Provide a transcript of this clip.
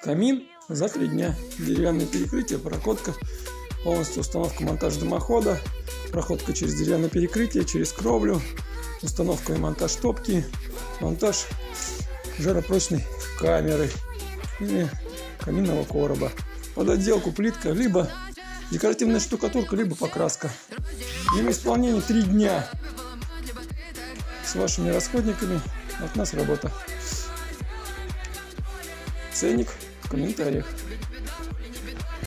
Камин за 3 дня. Деревянное перекрытие, прокладка, полностью установка, монтаж дымохода, проходка через деревянное перекрытие, через кровлю, установка и монтаж топки, монтаж жаропрочной камеры или каминного короба. Под отделку плитка, либо декоративная штукатурка, либо покраска. Время исполнения 3 дня. С вашими расходниками от нас работа. Ценник в комментариях.